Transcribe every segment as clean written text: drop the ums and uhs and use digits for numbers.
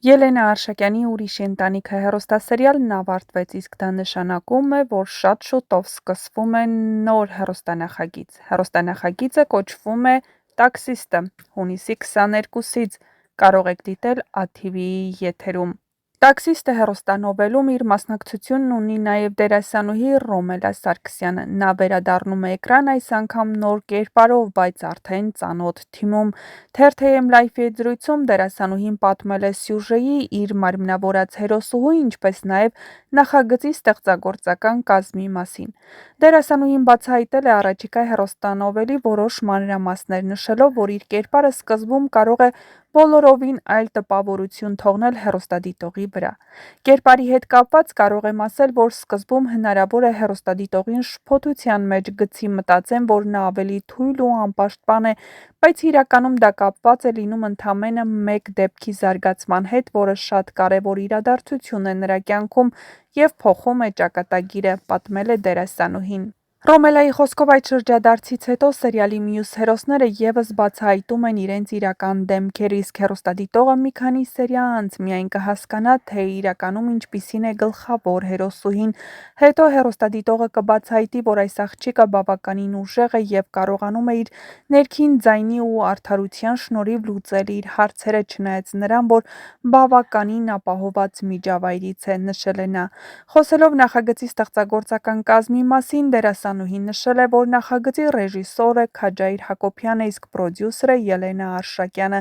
Ելենա Արշակյանի «Ուրիշ ընտանիքը» հեռուստասերիալն ավարտվեց, իսկ դա նշանակում է, որ շատ շուտով սկսվում է նոր հեռուստանախագիծ։ Հեռուստանախագիծը կոչվում է «Տաքսիստը»։ Հունիսի 22-ից կարող եք դիտել ATV-ի եթերում։ «Տաքսիստը» հեռուստանովելում իր մասնակցությունն ունի նաև դերասանուհի Ռոմելա Սարգսյանը։ Նա վերադառնում է էկրան այս անգամ նոր կերպարով, բայց արդեն ծանոթ թիմում։ Թերթ.am Life-ի հետ զրույցում դերասանուհին պատմել է սյուժեի, իր մարմնավորած հերոսուհու, ինչպես նաև նախագծի ստեղծագործական կազմի մասին։ Դերասանուհին բացահայտել է առաջիկա հեռուստանովելի որոշ մանրամասներ, նշելով, որ իր կերպարը սկզբում կարող է բոլորովին այլ տպավորություն թողնել հեռուստադիտողի վրա։ Կերպարի հետ կապված կարող եմ ասել, որ սկզբում հնարավոր է հեռուստադիտողին շփոթության մեջ գցի, մտածեն, որ նա ավելի թույլ ու անպաշտպան է, բայց իրականում դա կապված է լինում ընդամենը մեկ դեպքի զարգացման հետ, որը շատ կարևոր իրադարձություն է նրա կյանքում և փոխում է ճակատագիրը, պատմել է դերասանուհին։ Ռոմելայի խոսքով այդ շրջադարձից հետո սերիալի մյուս հերոսները ևս բացահայտում են իրենց իրական դեմքերը, իսկ հեռուստադիտողը մի քանի սերիա անց միայն կհասկանա, թե իրականում ինչպիսին է գլխավոր հերոսուհին։ Հետո հեռուստադիտողը կբացահայտի, որ այս աղջիկը բավականին ուժեղ է և կարողանում է իր ներքին ձայնի ու արդարության շնորհիվ լուծել իր հարցերը, չնայած նրան, որ բավականին ապահովված միջավայրից է, նշել է նա։ Խոսելով նախագծի ստեղծագործական կազմի մասին, դերասանուհին նշել է, որ նախագծի ռեժիսորը Քաջայր Հակոբյանն է, իսկ պրոդյուսերը Ելենա Արշակյանը։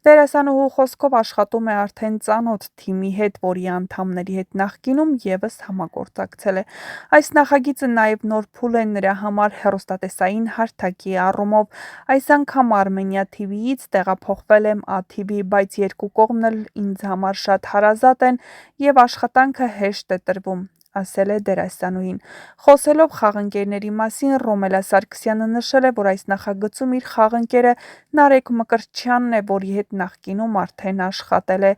Դերասանուհու խոսքով աշխատում է արդեն ծանոթ թիմի հետ, որի անդամների հետ նախկինում ևս համագործակցել է։ Այս նախագիծը նաև նոր փուլ է նրա համար հեռուստատեսային հարթակի առումով։ Այս անգամ Armenia TV-ից տեղափոխվել եմ ATV, բայց երկու կողմն էլ ինձ համար շատ հարազատ են և աշխատանքը հեշտ է տրվում, ասել է դերասանուհին։ Խոսելով խաղընկերների մասին, Ռոմելա Սարգսյանը նշել է, որ այս նախագծում իր խաղընկերը Նարեկ Մկրտչյանն է, որի հետ նախկինում արդեն աշխատել է։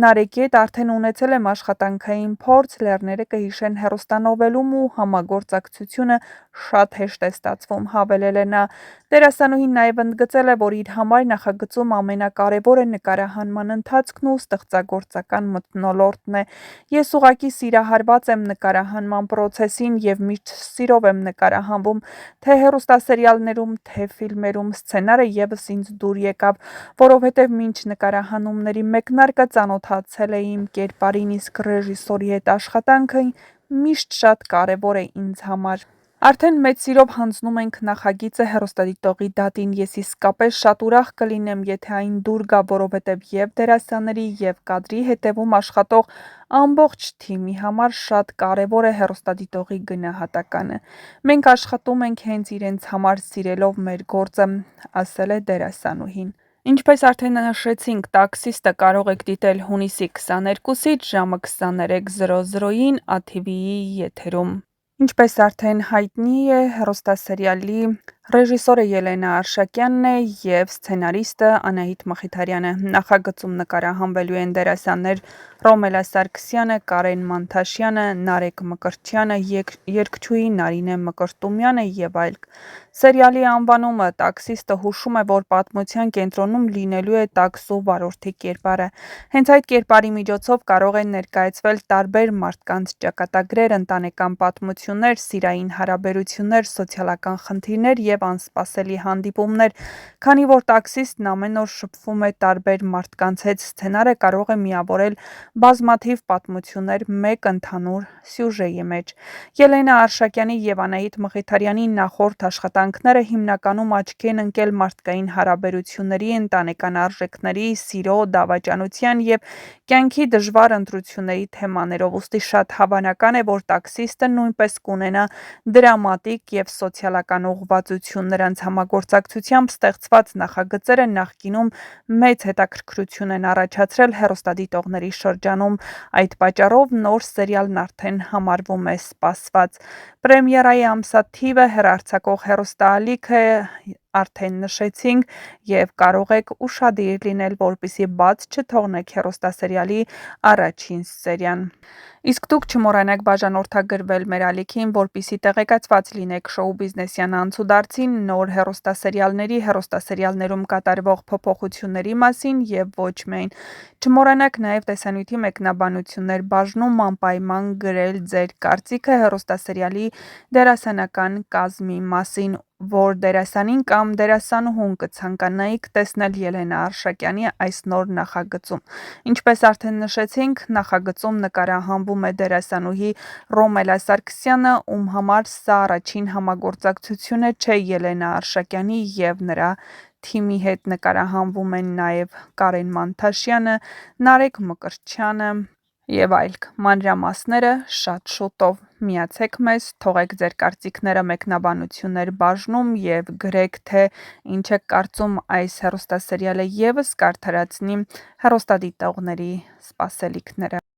Նարեկի հետ արդեն ունեցել եմ աշխատանքային փորձ, լեռները կհիշեն հեռուստանովելում ու համագործակցությունը շատ հեշտ է ստացվում, հավելել է նա։ Դերասանուհին նաև ընդգծել է, որ իր համար նախագծում ամենակարևորը նկարահանման ընթացքն ու ստեղծագործական մթնոլորտն է։ Ես ուղղակի սիրահարված եմ նկարահանման պրոցեսին և միշտ սիրով եմ նկարահանվում, թե հեռուստասերիալներում, թե ֆիլմերում, սցենարը ևս ինձ դուր եկավ, որովհետև մինչ նկարահանումների մեկնարկը ծանոթացել էի իմ կերպարին, իսկ ռեժիսորի հետ աշխատանքը միշտ շատ կարևոր է ինձ համար։ Արդեն մեծ սիրով հանձնում ենք նախագիծը հեռուստադիտողի դատին, ես իսկապես շատ ուրախ կլինեմ, եթե այն դուր գա, որովհետև և դերասանների, և կադրի հետևում աշխատող ամբողջ թիմի համար շատ կարևոր է հեռուստադիտողի գնահատականը։ Մենք աշխատում ենք հենց իրենց համար, սիրելով մեր գործը, ասել է դերասանուհին։ Ինչպես արդեն նշեցինք, «Տաքսիստը» կարող եք դիտել հունիսի 22-ից ժամը 23:00-ին ATV-ի եթերում։ Ինչպես արդեն հայտնի է, հեռուստասերիալի ռեժիսորը Ելենա Արշակյանն է և սցենարիստը Անահիտ Մխիթարյանը։ Նախագծում նկարահանվելու են դերասաններ Ռոմելա Սարգսյանը, Կարեն Մանթաշյանը, Նարեկ Մկրտչյանը, երգչուհի Նարինե Մկրտումյանը և այլք։ Սերիալի անվանումը «Տաքսիստը» հուշում է, որ պատմության կենտրոնում լինելու է տաքսու վարորդի կերպարը։ Հենց այդ կերպարի միջոցով կարող են ներկայացվել տարբեր մարդկանց ճակատագրեր, ընտանեկան պատմություններ, սիրային հարաբերություններ, սոցիալական խնդիրներ և անսպասելի հանդիպումներ։ Քանի որ տաքսիստն ամեն օր շփվում է տարբեր մարդկանց հետ, սցենարը կարող է միավորել բազմաթիվ պատմություններ մեկ ընդհանուր սյուժեի մեջ։ Ելենա Արշակյանի և Անահիտ Մխիթարյանի նախորդ աշխատանքները հիմնականում աչքի են ընկել մարդկային հարաբերությունների, ընտանեկան արժեքների, սիրո, դավաճանության և կյանքի դժվար ընտրությունների թեմաներով, ուստի շատ հավանական է, որ «Տաքսիստը» նույնպես կունենա դրամատիկ և սոցիալական ուղղվածություն։ Նրանց համագործակցությամբ ստեղծված նախագծերը նախկինում մեծ հետաքրքրություն են առաջացրել հեռուստադիտողների շրջանում։ Այդ պատճառով նոր սերիալն արդեն համարվում է սպասված։ Պրեմիերայի ամսաթիվը հեռարձակող հեռուստաալիքը արդեն նշեցինք և կարող եք ուշադիր լինել, որպեսզի բաց չթողնեք հեռուստասերիալի առաջին սերիան։ Իսկ դուք չմոռանաք բաժանորդագրվել մեր ալիքին, որպեսզի տեղեկացված լինեք շոու բիզնեսյան անցուդարձի, նոր հեռուստասերիալներում կատարվող փոփոխությունների մասին և ոչ միայն։ Չմոռանաք նաև տեսանյութի մեկնաբանություններ բաժնում անպայման գրել ձեր կարծիքը հեռուստասերիալի դերասանական կազմի մասին, որ դերասանին կամ դերասանուհուն կցանկանայիք տեսնել Ելենա Արշակյանի այս նոր նախագծում։ Ինչպես արդեն նշեցինք, նախագծում նկարահանվում է դերասանուհի Ռոմելա Սարգսյանը, ում համար սա առաջին համագործակցությունը չէ Ելենա Արշակյանի և նրա թիմի հետ, նկարահանվում են նաև Կարեն Մանթաշյանը, Նարեկ Մկրտչյանը և այլք։ Մանրամասները շատ շուտով։ Միացեք մեզ, թողեք ձեր կարծիքները մեկնաբանություններ բաժնում և գրեք, թե ինչ եք կարծում այս հեռուստասերիալը ևս կարդարացնի հեռուստադիտողների սպասելիքները։